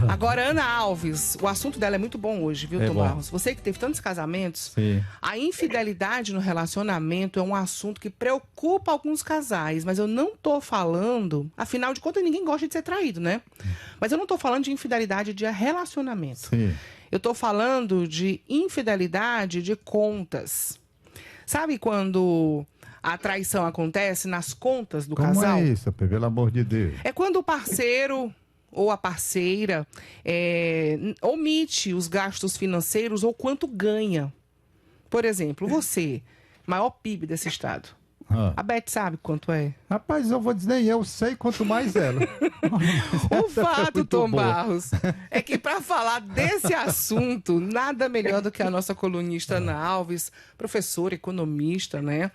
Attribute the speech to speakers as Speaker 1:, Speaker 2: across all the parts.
Speaker 1: Agora, Ana Alves, o assunto dela é muito bom hoje, viu, Tom Barros? Você que teve tantos casamentos,
Speaker 2: Sim.
Speaker 1: a infidelidade no relacionamento é um assunto que preocupa alguns casais, mas eu não tô falando, afinal de contas, ninguém gosta de ser traído, né? Mas eu não tô falando de infidelidade de relacionamento.
Speaker 2: Sim.
Speaker 1: Eu tô falando de infidelidade de contas. Sabe quando a traição acontece nas contas do
Speaker 2: Como
Speaker 1: casal?
Speaker 2: é isso, pelo amor de Deus?
Speaker 1: É quando o parceiro ou a parceira omite os gastos financeiros ou quanto ganha. Por exemplo, você, maior PIB desse estado.
Speaker 2: Ah.
Speaker 1: A Beth sabe quanto é?
Speaker 2: Rapaz, eu vou dizer, eu sei quanto mais ela.
Speaker 1: O fato,
Speaker 2: muito
Speaker 1: Tom
Speaker 2: boa.
Speaker 1: Barros, é que para falar desse assunto, nada melhor do que a nossa colunista Ana Alves, professora, economista, né?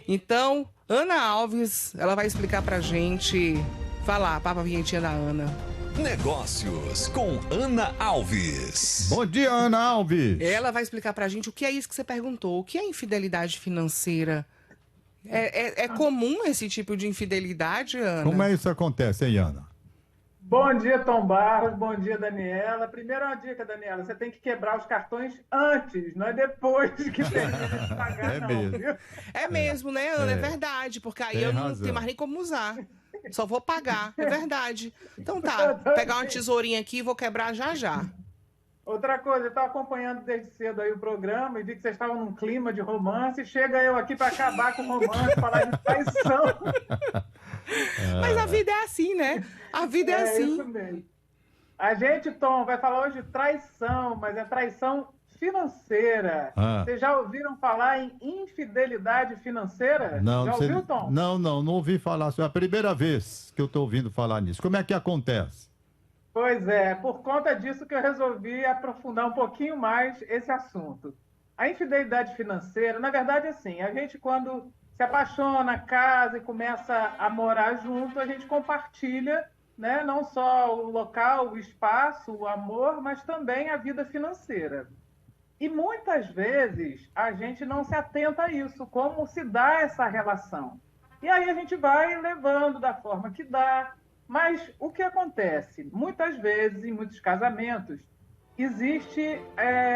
Speaker 1: Então, Ana Alves, ela vai explicar pra gente. Falar, papa vinhetinha da Ana.
Speaker 3: Negócios com Ana Alves.
Speaker 2: Bom dia, Ana Alves.
Speaker 1: Ela vai explicar pra gente o que é isso que você perguntou. O que é infidelidade financeira? É comum esse tipo de infidelidade, Ana?
Speaker 2: Como é isso que acontece, hein, Ana?
Speaker 4: Bom dia, Tom Barros. Bom dia, Daniela. Primeiro, uma dica, Daniela. Você tem que quebrar os cartões antes, não é depois que termina de pagar,
Speaker 2: É
Speaker 4: não.
Speaker 2: mesmo.
Speaker 4: Viu?
Speaker 1: É mesmo, né, Ana? É verdade. Porque aí
Speaker 2: Tem
Speaker 1: eu não
Speaker 2: razão.
Speaker 1: tenho mais nem como usar. Só vou pagar. É verdade. Então tá, pegar uma tesourinha aqui e vou quebrar já já.
Speaker 4: Outra coisa, eu estava acompanhando desde cedo aí o programa e vi que vocês estavam num clima de romance. Chega eu aqui para acabar com o romance, falar de traição.
Speaker 1: Mas a vida é assim, né? A vida é assim.
Speaker 4: Isso mesmo. A gente, Tom, vai falar hoje de traição, mas é traição financeira.
Speaker 2: Ah.
Speaker 4: Vocês já ouviram falar em infidelidade financeira?
Speaker 2: Não,
Speaker 4: já
Speaker 2: você-
Speaker 4: ouviu, Tom?
Speaker 2: não ouvi falar. É a primeira vez que eu estou ouvindo falar nisso. Como é que acontece?
Speaker 4: Pois é, por conta disso que eu resolvi aprofundar um pouquinho mais esse assunto. A infidelidade financeira, na verdade, assim, a gente quando se apaixona, casa e começa a morar junto, a gente compartilha, né, não só o local, o espaço, o amor, mas também a vida financeira. E muitas vezes a gente não se atenta a isso, como se dá essa relação. E aí a gente vai levando da forma que dá. Mas o que acontece? Muitas vezes, em muitos casamentos, existe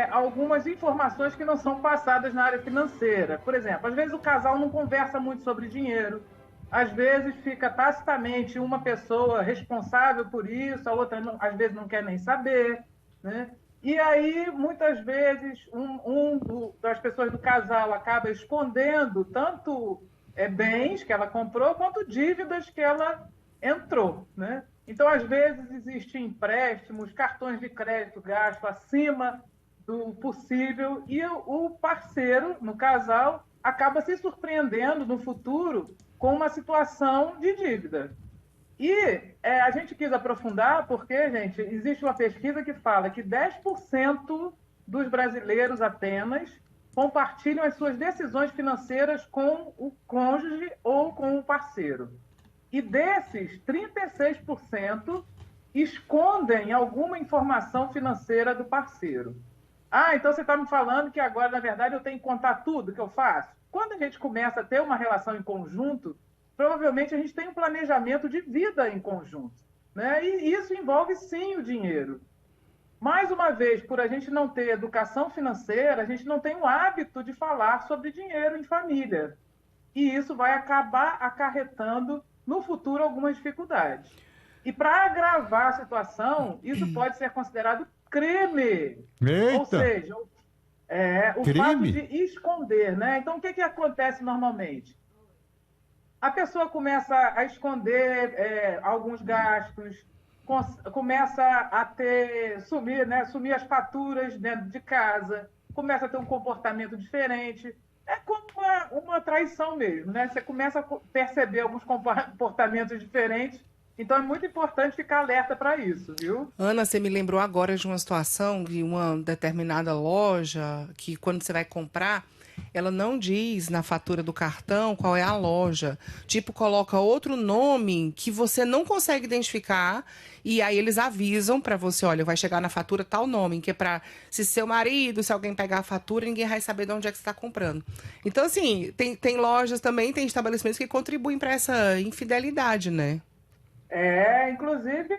Speaker 4: algumas informações que não são passadas na área financeira. Por exemplo, às vezes o casal não conversa muito sobre dinheiro, às vezes fica tacitamente uma pessoa responsável por isso, a outra às vezes não quer nem saber, né? E aí, muitas vezes, das pessoas do casal acaba escondendo tanto bens que ela comprou, quanto dívidas que ela entrou, né? Então, às vezes, existem empréstimos, cartões de crédito gasto acima do possível e o parceiro, no casal, acaba se surpreendendo no futuro com uma situação de dívida. E a gente quis aprofundar porque, gente, existe uma pesquisa que fala que 10% dos brasileiros apenas compartilham as suas decisões financeiras com o cônjuge ou com o parceiro. E desses, 36% escondem alguma informação financeira do parceiro. Ah, então você está me falando que agora, na verdade, eu tenho que contar tudo que eu faço? Quando a gente começa a ter uma relação em conjunto, provavelmente a gente tem um planejamento de vida em conjunto, né? E isso envolve, sim, o dinheiro. Mais uma vez, por a gente não ter educação financeira, a gente não tem o hábito de falar sobre dinheiro em família. E isso vai acabar acarretando no futuro algumas dificuldades. E para agravar a situação, isso pode ser considerado crime.
Speaker 2: Eita!
Speaker 4: Ou seja, o
Speaker 2: Crime?
Speaker 4: fato de esconder, né? Então, o que acontece normalmente? A pessoa começa a esconder alguns gastos, começa a sumir as faturas dentro de casa, começa a ter um comportamento diferente. É como uma traição mesmo, né? Você começa a perceber alguns comportamentos diferentes, então é muito importante ficar alerta para isso, viu?
Speaker 1: Ana, você me lembrou agora de uma situação de uma determinada loja que quando você vai comprar, ela não diz na fatura do cartão qual é a loja. Tipo, coloca outro nome que você não consegue identificar e aí eles avisam pra você, olha, vai chegar na fatura tal nome, que é pra, se seu marido, se alguém pegar a fatura, ninguém vai saber de onde é que você tá comprando. Então, assim, tem lojas também, tem estabelecimentos que contribuem pra essa infidelidade, né?
Speaker 4: Inclusive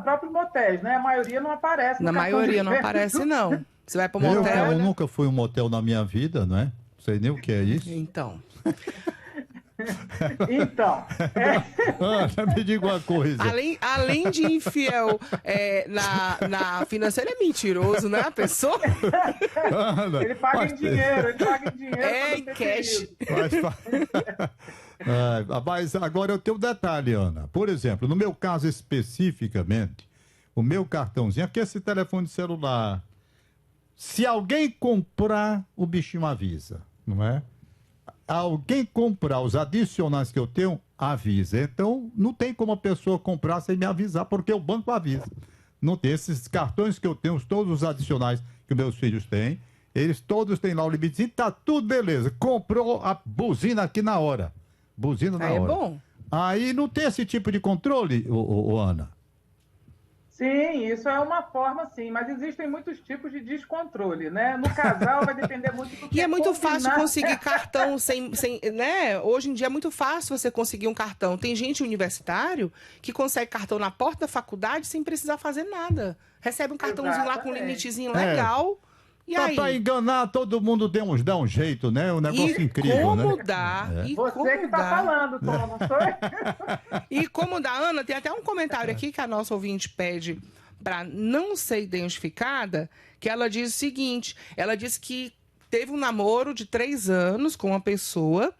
Speaker 4: próprios motéis, né? A maioria não aparece no
Speaker 1: Na
Speaker 4: cartão de
Speaker 1: maioria não
Speaker 4: crédito.
Speaker 1: aparece, não. Você vai para o
Speaker 2: Eu
Speaker 1: motel.
Speaker 2: nunca fui em um motel na minha vida, não é? Não sei nem o que é isso.
Speaker 1: Então.
Speaker 4: Então,
Speaker 2: Me diga uma coisa.
Speaker 1: Além de infiel na financeira, é mentiroso, né? A pessoa
Speaker 2: Ana,
Speaker 4: ele paga
Speaker 2: mas-
Speaker 4: em dinheiro, ele paga em dinheiro.
Speaker 1: é em
Speaker 4: quando tem
Speaker 1: cash.
Speaker 4: período.
Speaker 2: Mas agora eu tenho um detalhe, Ana. Por exemplo, no meu caso especificamente, o meu cartãozinho, aqui é esse telefone celular. Se alguém comprar, o bichinho avisa, não é? Alguém comprar os adicionais que eu tenho, avisa. Então, não tem como a pessoa comprar sem me avisar, porque o banco avisa. Não tem esses cartões que eu tenho, todos os adicionais que meus filhos têm, eles todos têm lá o limitezinho, tá tudo beleza. Comprou a buzina aqui na hora. Buzina na
Speaker 1: Aí é
Speaker 2: hora.
Speaker 1: bom.
Speaker 2: Aí não tem esse tipo de controle, Ana?
Speaker 4: Sim, isso é uma forma, sim, mas existem muitos tipos de descontrole, né? No casal vai depender muito do que
Speaker 1: E é muito
Speaker 4: combinar.
Speaker 1: fácil conseguir cartão né? Hoje em dia é muito fácil você conseguir um cartão. Tem gente universitário que consegue cartão na porta da faculdade sem precisar fazer nada. Recebe um cartãozinho lá com um
Speaker 4: Exatamente.
Speaker 1: limitezinho legal. E
Speaker 2: Pra
Speaker 1: aí?
Speaker 2: enganar, todo mundo dá um jeito, né? Um negócio incrível,
Speaker 1: como
Speaker 2: né?
Speaker 1: dá?
Speaker 2: É.
Speaker 1: E
Speaker 4: Você
Speaker 1: como
Speaker 4: que tá
Speaker 1: dá?
Speaker 4: falando, Tom, não sou eu?
Speaker 1: E como da Ana, tem até um comentário aqui que a nossa ouvinte pede para não ser identificada, que ela diz o seguinte, ela disse que teve um namoro de 3 anos com uma pessoa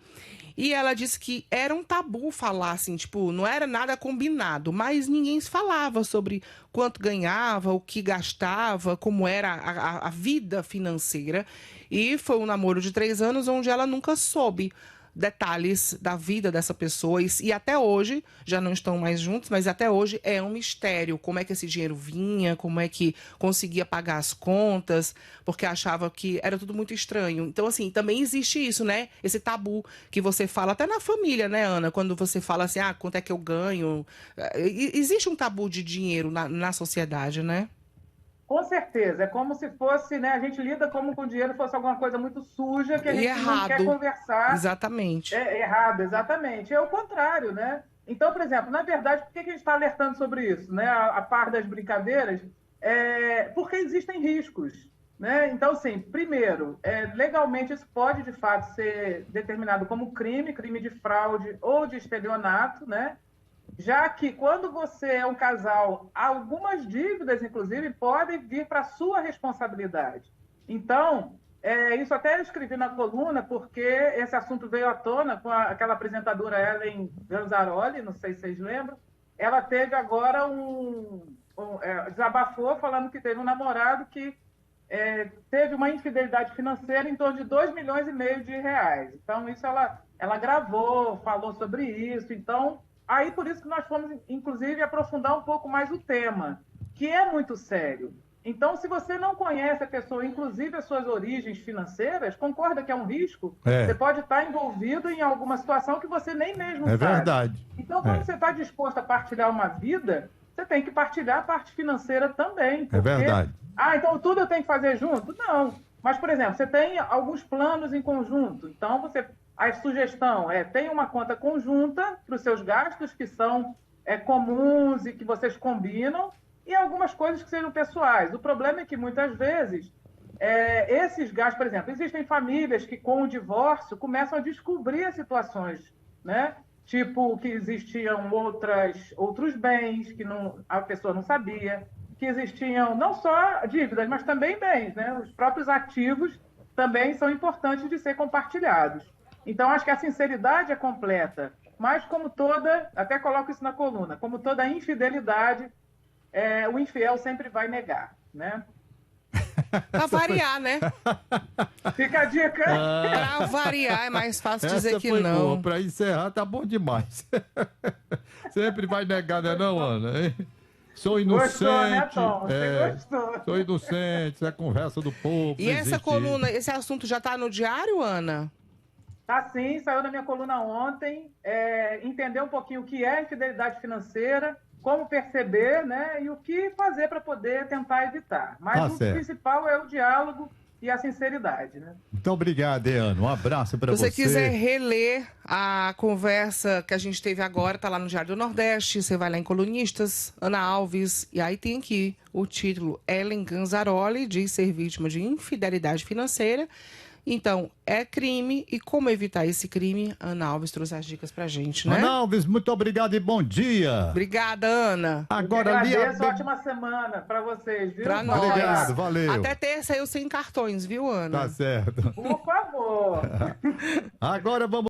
Speaker 1: e ela disse que era um tabu falar assim, tipo, não era nada combinado, mas ninguém se falava sobre quanto ganhava, o que gastava, como era a vida financeira. E foi um namoro de 3 anos onde ela nunca soube detalhes da vida dessa pessoa e até hoje, já não estão mais juntos, mas até hoje é um mistério como é que esse dinheiro vinha, como é que conseguia pagar as contas, porque achava que era tudo muito estranho. Então, assim, também existe isso, né? Esse tabu que você fala até na família, né, Ana? Quando você fala assim, quanto é que eu ganho? Existe um tabu de dinheiro na sociedade, né?
Speaker 4: Com certeza, é como se fosse, né? A gente lida como com o dinheiro fosse alguma coisa muito suja que a
Speaker 1: E
Speaker 4: gente não quer
Speaker 1: errado.
Speaker 4: conversar.
Speaker 1: Exatamente.
Speaker 4: É errado, exatamente. É o contrário, né? Então, por exemplo, na verdade, por que a gente está alertando sobre isso, né? A par das brincadeiras, porque existem riscos, né? Então, assim, primeiro, legalmente isso pode, de fato, ser determinado como crime de fraude ou de estelionato, né? Já que quando você é um casal, algumas dívidas, inclusive, podem vir para a sua responsabilidade. Então, isso até eu escrevi na coluna, porque esse assunto veio à tona com aquela apresentadora Ellen Ganzaroli, não sei se vocês lembram. Ela teve agora desabafou falando que teve um namorado que teve uma infidelidade financeira em torno de 2,5 milhões de reais. Então, isso ela gravou, falou sobre isso. Então, aí por isso que nós fomos, inclusive, aprofundar um pouco mais o tema, que é muito sério. Então, se você não conhece a pessoa, inclusive as suas origens financeiras, concorda que é um risco?
Speaker 2: É.
Speaker 4: Você pode estar envolvido em alguma situação que você nem mesmo sabe.
Speaker 2: Verdade.
Speaker 4: Então, quando você está disposto a partilhar uma vida, você tem que partilhar a parte financeira também.
Speaker 2: É verdade.
Speaker 4: Então tudo eu tenho que fazer junto? Não. Mas, por exemplo, você tem alguns planos em conjunto. Então, a sugestão tem uma conta conjunta para os seus gastos que são comuns e que vocês combinam, e algumas coisas que sejam pessoais. O problema é que, muitas vezes, esses gastos, por exemplo, existem famílias que, com o divórcio, começam a descobrir situações, né? Tipo, que existiam outros bens que a pessoa não sabia, que existiam não só dívidas, mas também bens, né? Os próprios ativos também são importantes de ser compartilhados. Então, acho que a sinceridade é completa, mas como toda, até coloco isso na coluna, como toda infidelidade, o infiel sempre vai negar, né?
Speaker 1: Pra variar, né?
Speaker 4: Fica a dica.
Speaker 1: Pra variar, é mais fácil dizer
Speaker 2: Essa
Speaker 1: que
Speaker 2: foi
Speaker 1: não.
Speaker 2: boa. Pra encerrar, tá bom demais. Sempre vai negar, né, não, Ana? Hein? Sou inocente.
Speaker 4: Gostou, né, Tom? Você gostou.
Speaker 2: Sou inocente, isso é conversa do povo.
Speaker 1: E
Speaker 2: não
Speaker 1: essa
Speaker 2: existe
Speaker 1: coluna, esse assunto já tá no diário, Ana?
Speaker 4: Tá sim, saiu na minha coluna ontem. Entender um pouquinho o que é infidelidade financeira, como perceber, né? E o que fazer para poder tentar evitar. Mas o
Speaker 2: certo.
Speaker 4: principal é o diálogo e a sinceridade, né?
Speaker 2: Muito obrigado, Ana. Um abraço para
Speaker 1: Se
Speaker 2: você.
Speaker 1: você quiser reler a conversa que a gente teve agora, tá lá no Diário do Nordeste, você vai lá em Colunistas, Ana Alves, e aí tem aqui o título: Ellen Ganzaroli diz ser vítima de infidelidade financeira. Então, é crime, e como evitar esse crime? Ana Alves trouxe as dicas pra gente, né?
Speaker 2: Ana Alves, muito obrigado e bom dia.
Speaker 1: Obrigada, Ana.
Speaker 2: Agora
Speaker 4: Eu
Speaker 2: ali.
Speaker 4: agradeço, ótima semana para vocês, viu?
Speaker 1: Pra nós.
Speaker 2: Obrigado, valeu.
Speaker 1: Até terça eu sem cartões, viu, Ana?
Speaker 2: Tá certo.
Speaker 4: Por favor.
Speaker 2: Agora vamos.